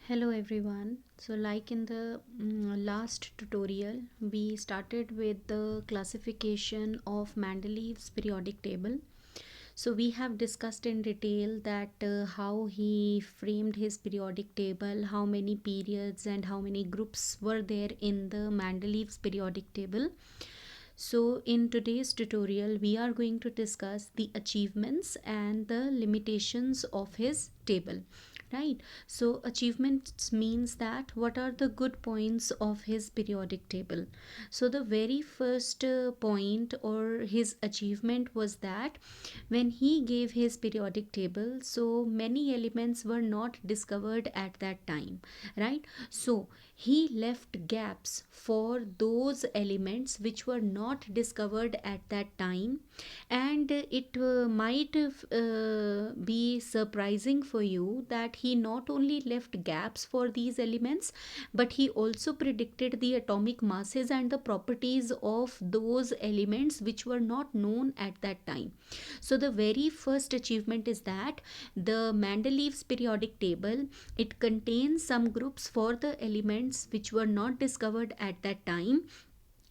Hello everyone. So like in the last tutorial we started with the classification of Mendeleev's periodic table. So we have discussed in detail that how he framed his periodic table, how many periods and how many groups were there in the Mendeleev's periodic table. So in today's tutorial we are going to discuss the achievements and the limitations of his table, right? So achievements means that what are the good points of his periodic table. So the very first point or his achievement was that when he gave his periodic table, so many elements were not discovered at that time, right? So he left gaps for those elements which were not discovered at that time, and it might be surprising for you that he not only left gaps for these elements, but he also predicted the atomic masses and the properties of those elements which were not known at that time. So the very first achievement is that the Mendeleev's periodic table, it contains some groups for the elements which were not discovered at that time,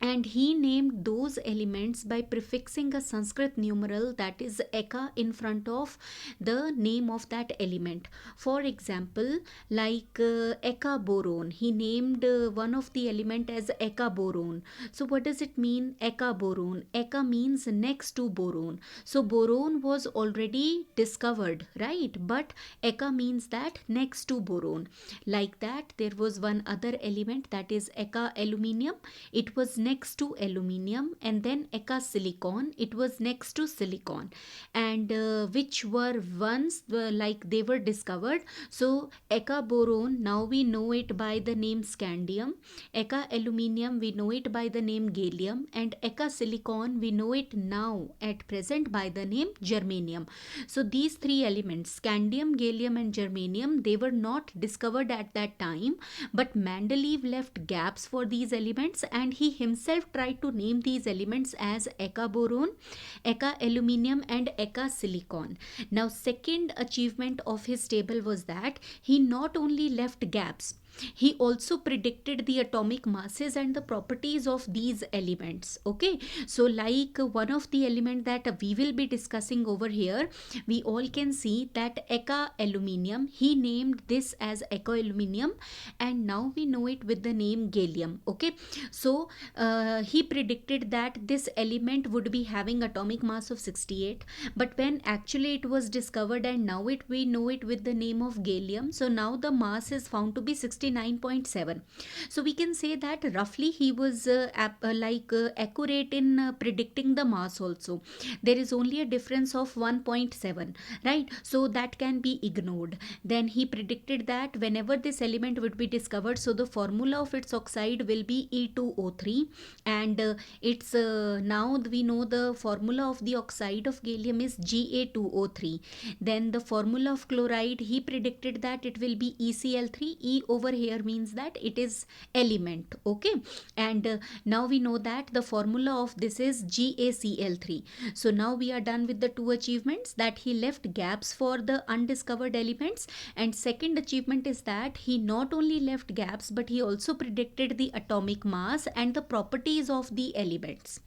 and he named those elements by prefixing a Sanskrit numeral, that is eka, in front of the name of that element. For example, like eka boron, he named one of the element as eka boron. So what does it mean, eka boron? Eka means next to boron. So boron was already discovered, right? But eka means that next to boron. Like that, there was one other element, that is eka aluminium. It was next to aluminium, and then eka silicon, it was next to silicon, and which were once like they were discovered. So eka boron, now we know it by the name scandium. Eka aluminium, we know it by the name gallium, and eka silicon, we know it now at present by the name germanium. So these three elements, scandium, gallium and germanium, they were not discovered at that time, but Mendeleev left gaps for these elements, and he himself tried to name these elements as eka boron, eka aluminium and eka silicon. Now second achievement of his table was that he not only left gaps, he also predicted the atomic masses and the properties of these elements. Okay, so like one of the element that we will be discussing over here, we all can see that eka aluminium, he named this as eka aluminium, and now we know it with the name gallium. Okay, so he predicted that this element would be having atomic mass of 68, but when actually it was discovered and now we know it with the name of gallium, so now the mass is found to be 69.7. So we can say that roughly he was accurate in predicting the mass also. There is only a difference of 1.7, right? So that can be ignored. Then he predicted that whenever this element would be discovered, so the formula of its oxide will be E2O3, and it's now we know the formula of the oxide of gallium is Ga2O3. Then the formula of chloride, he predicted that it will be ECl3. E over here means that it is element. Okay, and now we know that the formula of this is GaCl3. So now we are done with the two achievements, that he left gaps for the undiscovered elements, and second achievement is that he not only left gaps, but he also predicted the atomic mass and the properties of the elements,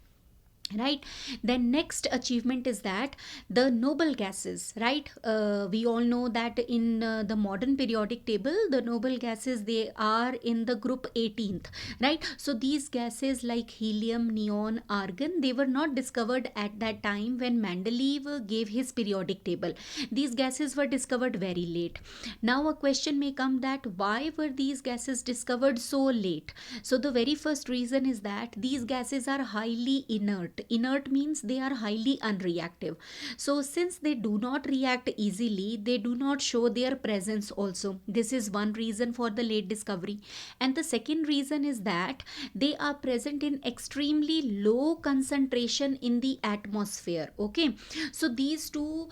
right? Then next achievement is that the noble gases, right? We all know that in the modern periodic table, the noble gases, they are in the group 18th, right? So these gases like helium, neon, argon, they were not discovered at that time when Mendeleev gave his periodic table. These gases were discovered very late. Now a question may come that why were these gases discovered so late? So the very first reason is that these gases are highly inert. Inert means they are highly unreactive. So since they do not react easily, they do not show their presence also. This is one reason for the late discovery. And the second reason is that they are present in extremely low concentration in the atmosphere. Okay, so these two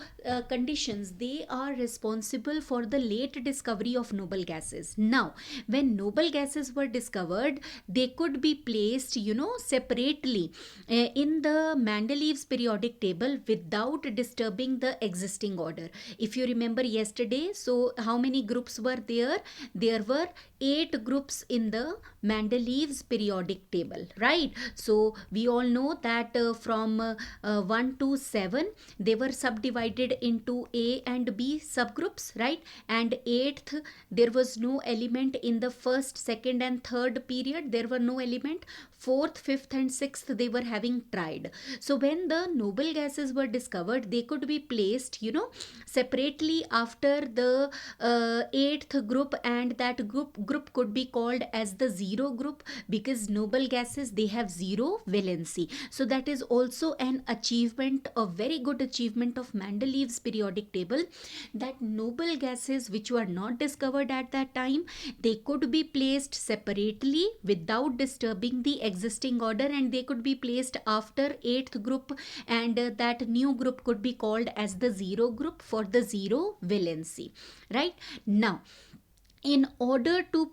conditions, they are responsible for the late discovery of noble gases. Now when noble gases were discovered, they could be placed, separately in in the Mendeleev's periodic table without disturbing the existing order. If you remember yesterday, so how many groups were there? There were 8 groups in the Mendeleev's periodic table, right? So we all know that from 1 to 7 they were subdivided into A and B subgroups, right? And 8th, there was no element in the first, second and third period. There were no element. 4th, 5th and 6th, they were having tried. So when the noble gases were discovered, they could be placed, separately after the 8th group, and that group could be called as the zero group, because noble gases, they have zero valency. So that is also an achievement, a very good achievement of Mendeleev's periodic table, that noble gases which were not discovered at that time, they could be placed separately without disturbing the existing order, and they could be placed after 8th group, and that new group could be called as the zero group for the zero valency, right? Now in order to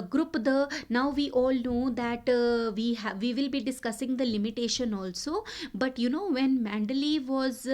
group the, now we all know that we will be discussing the limitation also, but when Mendeleev was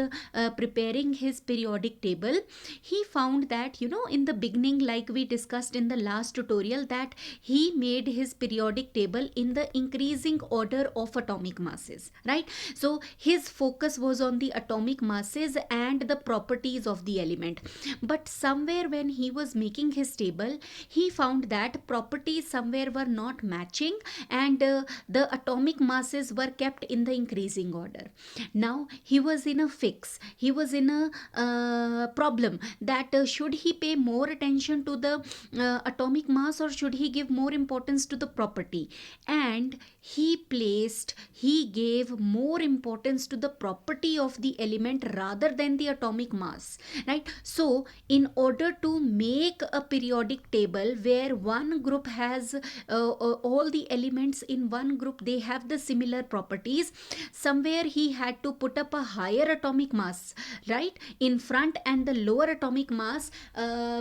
preparing his periodic table, he found that in the beginning, like we discussed in the last tutorial, that he made his periodic table in the increasing order of atomic masses, right? So his focus was on the atomic masses and the properties of the element, but somewhere when he was making his table, he found that properties somewhere were not matching, and the atomic masses were kept in the increasing order. Now he was in a fix, he was in a problem, that should he pay more attention to the atomic mass, or should he give more importance to the property? And he gave more importance to the property of the element rather than the atomic mass, right? So in order to make a periodic table where one group has all the elements in one group, they have the similar properties, somewhere he had to put up a higher atomic mass, right, in front, and the lower atomic mass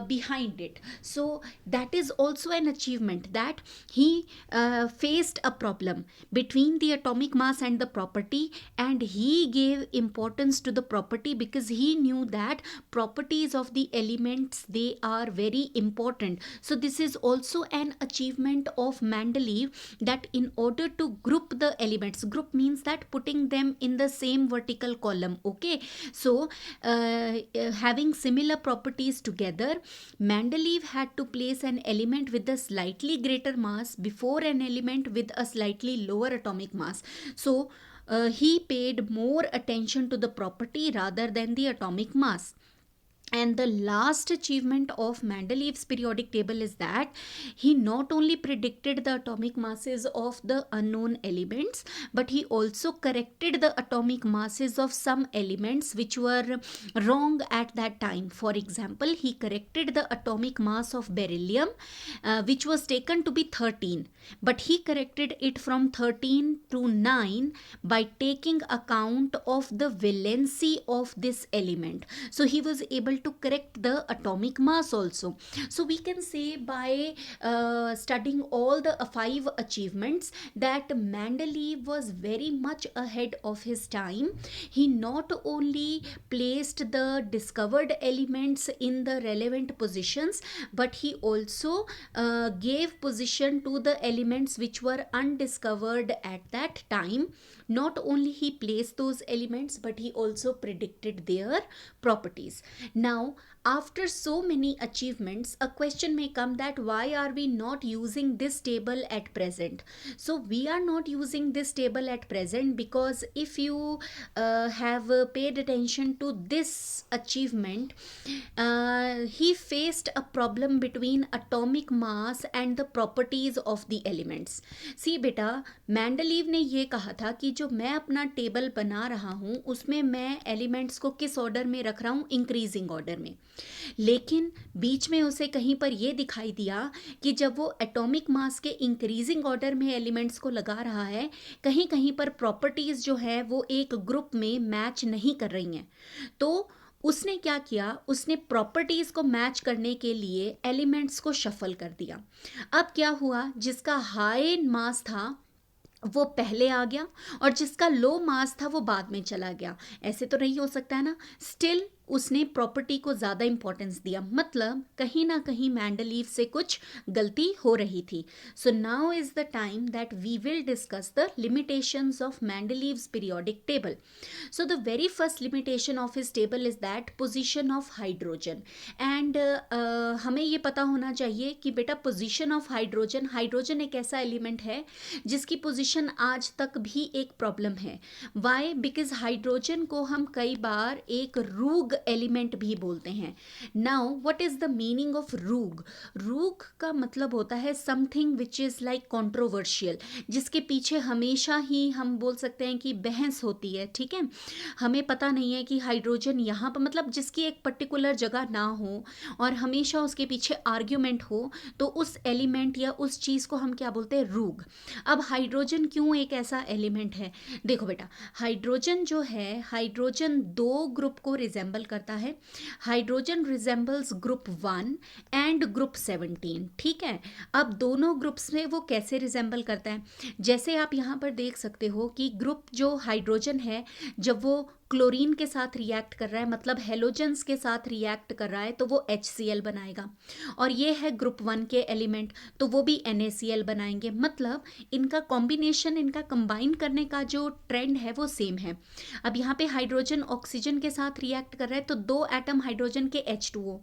behind it. So that is also an achievement, that he faced a problem between the atomic mass and the property, and he gave importance to the property, because he knew that properties of the elements, they are very important. So this is also an achievement of Mendeleev, that in order to group the elements, group means that putting them in the same vertical column, okay? So having similar properties together, Mendeleev had to place an element with a slightly greater mass before an element with a slightly lower atomic mass. So he paid more attention to the property rather than the atomic mass. And the last achievement of Mendeleev's periodic table is that he not only predicted the atomic masses of the unknown elements, but he also corrected the atomic masses of some elements which were wrong at that time. For example, he corrected the atomic mass of beryllium, which was taken to be 13, but he corrected it from 13 to 9 by taking account of the valency of this element. So he was able to correct the atomic mass also. So we can say, by studying all the 5 achievements, that Mendeleev was very much ahead of his time. He not only placed the discovered elements in the relevant positions, but he also gave position to the elements which were undiscovered at that time. Not only he placed those elements, but he also predicted their properties. Now, after so many achievements, a question may come that why are we not using this table at present? So we are not using this table at present because if you have paid attention to this achievement, he faced a problem between atomic mass and the properties of the elements. See बेटा, Mendeleev ने ये कहा था कि जो मैं अपना table बना रहा हूँ उसमें मैं एलिमेंट्स को किस ऑर्डर में रख रहा हूँ, इंक्रीजिंग ऑर्डर में. लेकिन बीच में उसे कहीं पर यह दिखाई दिया कि जब वो एटॉमिक मास के इंक्रीजिंग ऑर्डर में एलिमेंट्स को लगा रहा है, कहीं कहीं पर प्रॉपर्टीज जो है वो एक ग्रुप में मैच नहीं कर रही हैं. तो उसने क्या किया, उसने प्रॉपर्टीज को मैच करने के लिए एलिमेंट्स को शफल कर दिया. अब क्या हुआ, जिसका हाई मास था वो पहले आ गया और जिसका लो मास था वो बाद में चला गया। ऐसे तो नहीं हो सकता है ना। स्टिल उसने प्रॉपर्टी को ज़्यादा इंपॉर्टेंस दिया, मतलब कहीं ना कहीं मैंडलीव से कुछ गलती हो रही थी। So now is the time that we will discuss the limitations of Mendeleev's periodic table. So the very first limitation of his table is that position of hydrogen and हमें ये पता होना चाहिए कि बेटा पोजीशन ऑफ हाइड्रोजन, हाइड्रोजन एक ऐसा element है जिसकी पोजीशन आज तक भी एक प्रॉब्लम है। वाई? बिकॉज हाइड्रोजन को हम कई बार एक रूग एलिमेंट भी बोलते हैं। Now what is the meaning of rogue? Rogue का मतलब होता है something which is like controversial, जिसके पीछे हमेशा ही हम बोल सकते हैं कि बहस होती है। ठीक है, हमें पता नहीं है कि हाइड्रोजन यहाँ पर, मतलब जिसकी एक पर्टिकुलर जगह ना हो और हमेशा उसके पीछे आर्ग्यूमेंट हो, तो उस एलिमेंट या उस चीज़ को हम क्या बोलते हैं? रूग। अब हाइड्रोजन क्यों एक ऐसा एलिमेंट है? देखो बेटा, हाइड्रोजन जो है, हाइड्रोजन दो ग्रुप को रिजेंबल करता है। Hydrogen resembles group 1 and group 17। ठीक है, अब दोनों ग्रुप्स में वो कैसे रिजेंबल करता है? जैसे आप यहाँ पर देख सकते हो कि ग्रुप जो हाइड्रोजन है, जब वो क्लोरीन के साथ रिएक्ट कर रहा है, मतलब हेलोजेंस के साथ रिएक्ट कर रहा है, तो वो HCl बनाएगा। और ये है ग्रुप 1 के एलिमेंट, तो वो भी NaCl बनाएंगे। मतलब इनका कॉम्बिनेशन, इनका कंबाइन करने का जो ट्रेंड है वो सेम है। अब यहाँ पे हाइड्रोजन ऑक्सीजन के साथ रिएक्ट कर रहा है, तो 2 एटम हाइड्रोजन के H2O,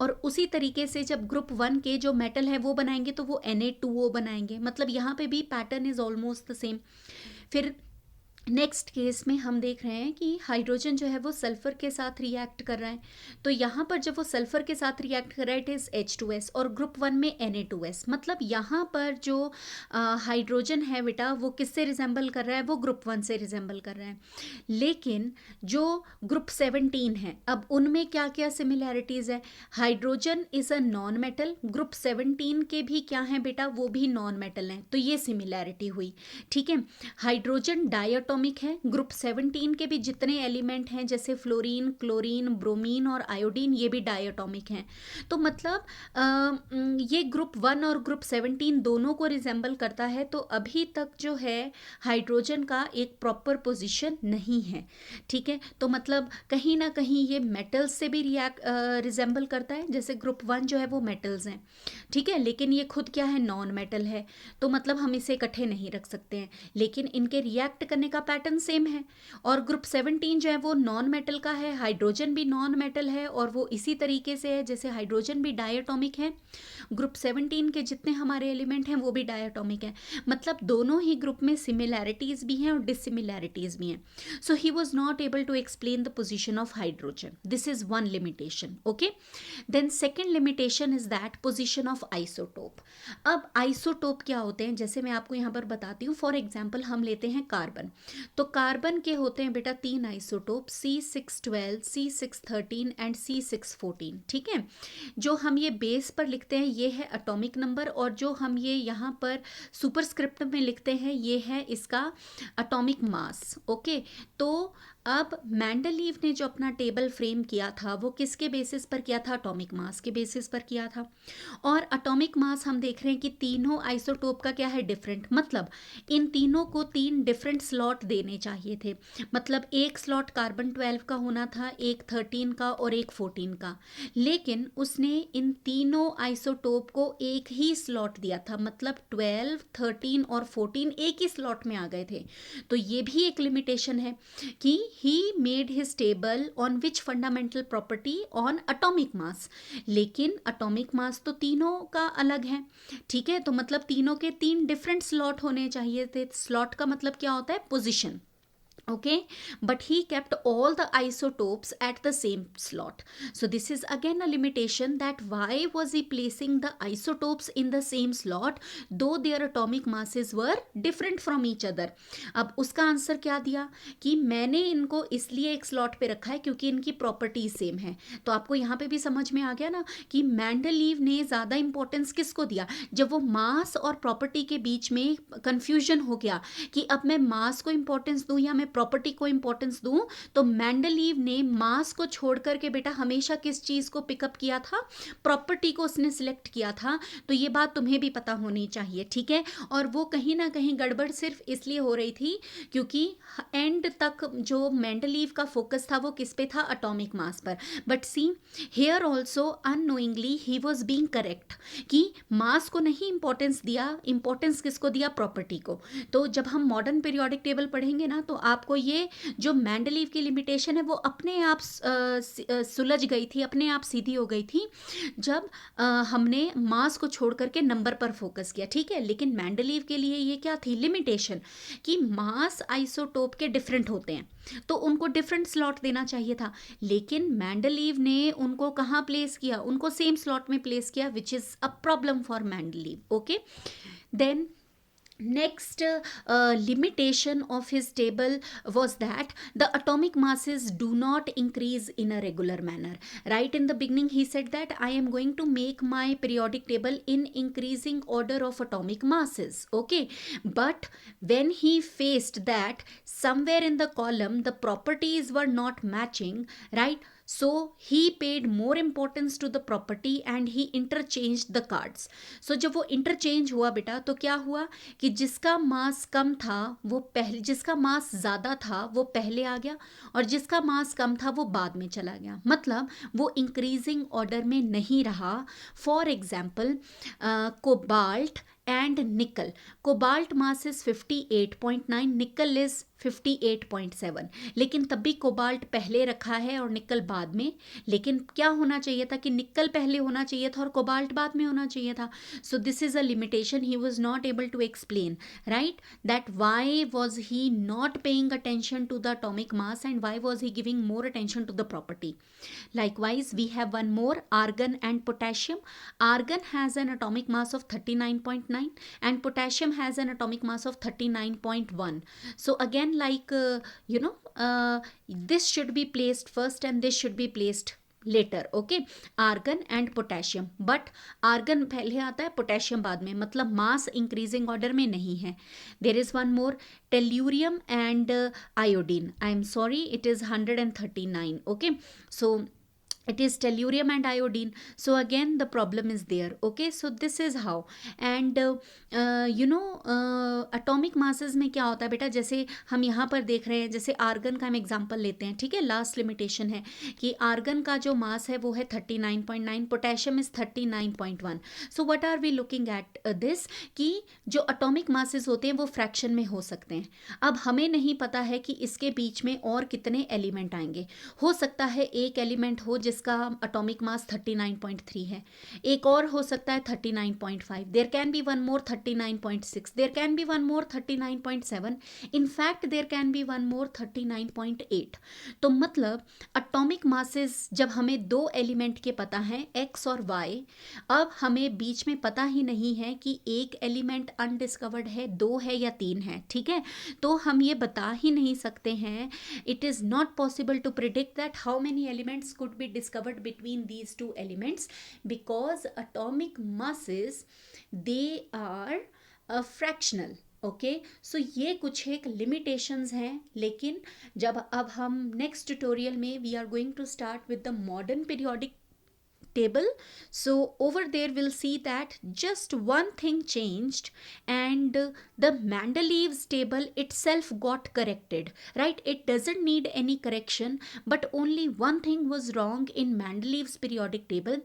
और उसी तरीके से जब ग्रुप 1 के जो मेटल है वो बनाएंगे तो वो Na2O बनाएंगे। मतलब यहाँ पे भी pattern is almost the same. फिर नेक्स्ट केस में हम देख रहे हैं कि हाइड्रोजन जो है वो सल्फर के साथ रिएक्ट कर रहा है, तो यहाँ पर जब वो सल्फर के साथ रिएक्ट कर रहा है इट इज़ H2S, और ग्रुप 1 में Na2S। मतलब यहाँ पर जो हाइड्रोजन है बेटा, वो किससे रिजेंबल कर रहा है? वो ग्रुप 1 से रिजेंबल कर रहा है। लेकिन जो ग्रुप 17 है, अब उनमें क्या क्या सिमिलैरिटीज़ है? Hydrogen is a non metal, group 17 के भी क्या हैं बेटा? वो भी नॉन मेटल हैं, तो ये सिमिलैरिटी हुई। ठीक है, हाइड्रोजन डायटोमिक है। ग्रुप 17 के भी जितने एलिमेंट हैं जैसे फ्लोरीन, क्लोरीन, ब्रोमीन और आयोडीन, ये भी डायटोमिक हैं। तो मतलब ये ग्रुप 1 और ग्रुप 17 दोनों को रिजेंबल करता है। तो अभी तक जो है हाइड्रोजन का एक प्रॉपर पोजीशन नहीं है। ठीक है, तो मतलब कहीं ना कहीं ये मेटल्स से भी रिजेंबल करता है। जैसे ग्रुप 1 जो है वो मेटल्स हैं, ठीक है, लेकिन ये खुद क्या है? नॉन मेटल है। तो मतलब हम इसे इकट्ठे नहीं रख सकते हैं, लेकिन इनके रिएक्ट करने का पैटर्न सेम है। और ग्रुप 17 जो है वो नॉन मेटल का है, हाइड्रोजन भी नॉन मेटल है, और वो इसी तरीके से है जैसे हाइड्रोजन भी डायटोमिक है, ग्रुप 17 के जितने हमारे एलिमेंट हैं वो भी डायटोमिक है। मतलब दोनों ही ग्रुप में सिमिलैरिटीज़ भी हैं और डिससिमिलैरिटीज़ भी हैं। So he was not able to explain the position of hydrogen. This is one limitation. Okay, then second limitation is that position of isotope. अब आइसोटोप क्या होते हैं, जैसे मैं आपको यहाँ पर बताती हूँ। फॉर एग्जाम्पल हम लेते हैं कार्बन, तो कार्बन के होते हैं बेटा 3 isotope, C612, C613 and C614। ठीक है, जो हम ये बेस पर लिखते हैं ये है एटॉमिक नंबर, और जो हम ये यहाँ पर सुपरस्क्रिप्ट में लिखते हैं ये है इसका एटॉमिक मास। ओके, तो अब मेंडलीव ने जो अपना टेबल फ्रेम किया था वो किसके बेसिस पर किया था? एटॉमिक मास के बेसिस पर किया था। और एटॉमिक मास हम देख रहे हैं कि तीनों आइसोटोप का क्या है? डिफरेंट। मतलब इन तीनों को 3 डिफरेंट स्लॉट देने चाहिए थे। मतलब एक स्लॉट कार्बन 12 का होना था, एक 13 का और एक 14 का, लेकिन उसने इन तीनों आइसोटोप को एक ही स्लॉट दिया था। मतलब 12, 13 और 14 एक ही स्लॉट में आ गए थे। तो ये भी एक लिमिटेशन है कि he made his table on which fundamental property? on atomic mass। लेकिन atomic mass तो तीनों का अलग है। ठीक है, तो मतलब तीनों के 3 डिफरेंट स्लॉट होने चाहिए थे। स्लॉट का मतलब क्या होता है? Position. Okay, but he kept all the isotopes at the same slot. So this is again a limitation, that why was he placing the isotopes in the same slot though their atomic masses were different from each other? अब उसका answer क्या दिया कि मैंने इनको इसलिए एक slot पे रखा है क्योंकि इनकी प्रॉपर्टी सेम है। तो आपको यहाँ पे भी समझ में आ गया ना कि मेंडलीव ने ज़्यादा इंपॉर्टेंस किसको दिया? जब वो मास और प्रॉपर्टी के बीच में कंफ्यूजन हो गया कि अब मैं मास को इंपॉर्टेंस दूँ या मैं प्रॉपर्टी को इंपॉर्टेंस दूं, तो मेंडलीव ने मास को छोड़ करके बेटा हमेशा किस चीज को पिकअप किया था, प्रॉपर्टी को उसने सिलेक्ट किया था। तो ये बात तुम्हें भी पता होनी चाहिए, ठीक है। और वो कहीं ना कहीं गड़बड़ सिर्फ इसलिए हो रही थी क्योंकि एंड तक जो मेंडलीव का फोकस था वो किस पे था, एटॉमिक मास पर। But see here also unknowingly he was being correct कि मास को नहीं इंपॉर्टेंस दिया, इंपॉर्टेंस किसको दिया, प्रॉपर्टी को। तो जब हम मॉडर्न पीरियोडिक टेबल पढ़ेंगे ना, तो आपको ये जो मेंडलीव की लिमिटेशन है वो अपने आप सुलझ गई थी, अपने आप सीधी हो गई थी जब हमने मास को छोड़ करके नंबर पर फोकस किया, ठीक है। लेकिन मेंडलीव के लिए ये क्या थी लिमिटेशन, कि मास आइसोटोप के डिफरेंट होते हैं, तो उनको डिफरेंट स्लॉट देना चाहिए था। लेकिन मेंडलीव ने उनको कहाँ प्लेस किया, उनको सेम स्लॉट में प्लेस किया, which is a problem for Mendeleev. Okay, then next limitation of his table was that the atomic masses do not increase in a regular manner. Right in the beginning he said that I am going to make my periodic table in increasing order of atomic masses, okay. But when he faced that somewhere in the column the properties were not matching, right, so he paid more importance to the property and he interchanged the cards. So जब वो interchange हुआ बेटा, तो क्या हुआ कि जिसका मास कम था वो पहले, जिसका मास ज़्यादा था वो पहले आ गया, और जिसका मास कम था वो बाद में चला गया। मतलब वो इंक्रीजिंग ऑर्डर में नहीं रहा। For example cobalt and nickel. Cobalt mass is 58.9, nickel is 58.7, लेकिन तब भी कोबाल्ट पहले रखा है और निकल बाद में। लेकिन क्या होना चाहिए था कि निकल पहले होना चाहिए था और कोबाल्ट बाद में होना चाहिए था। So this is a limitation he was not able to explain, right, that why was he not paying attention to the atomic mass and why was he giving more attention to the property. Likewise, we have one more, argon and potassium. Argon has an atomic mass of 39.9 and potassium has an atomic mass of 39.1. So again, like this should be placed first and this should be placed later, okay, argon and potassium. But argon पहले आता है, potassium बाद में, मतलब मास increasing order में नहीं है। There is one more, tellurium and iodine, I am sorry, it is 139, okay. So it is tellurium and iodine, so again the problem is there, okay. So this is how, and atomic masses में क्या होता है बेटा, जैसे हम यहाँ पर देख रहे हैं, जैसे आर्गन का हम एग्जांपल लेते हैं, ठीक है। लास्ट लिमिटेशन है कि आर्गन का जो मास है वो है 39.9, potassium is 39.1। So what are we looking at this, कि जो अटोमिक मासेस होते हैं वो फ्रैक्शन में हो सकते हैं। अब हमें नहीं पता है कि इसके बीच में और कितने एलिमेंट आएंगे। हो सकता है एक एलिमेंट हो जिसका अटोमिक मास 39.3 है, एक और हो सकता है 39.5, there can be one more 39.6, there can be one more 39.7, in fact there can be one more 39.8। तो मतलब अटोमिक मासेस जब हमें दो एलिमेंट के पता हैं एक्स और वाई, अब हमें बीच में पता ही नहीं है कि एक एलिमेंट अनडिस्कवर्ड है, दो है या तीन है, ठीक है। तो हम ये बता ही नहीं सकते हैं, it is not possible to predict that how many elements could be discovered between these two elements, because atomic masses they are fractional, okay. So ये कुछ एक लिमिटेशंस हैं, लेकिन जब अब हम नेक्स्ट ट्यूटोरियल में we are going to start with the modern periodic table. So over there we'll see that just one thing changed and the Mendeleev's table itself got corrected, right? It doesn't need any correction, but only one thing was wrong in Mendeleev's periodic table,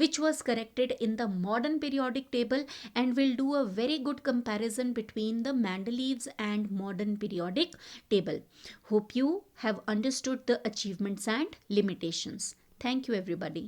which was corrected in the modern periodic table, and we'll do a very good comparison between the Mendeleev's and modern periodic table. Hope you have understood the achievements and limitations. Thank you everybody.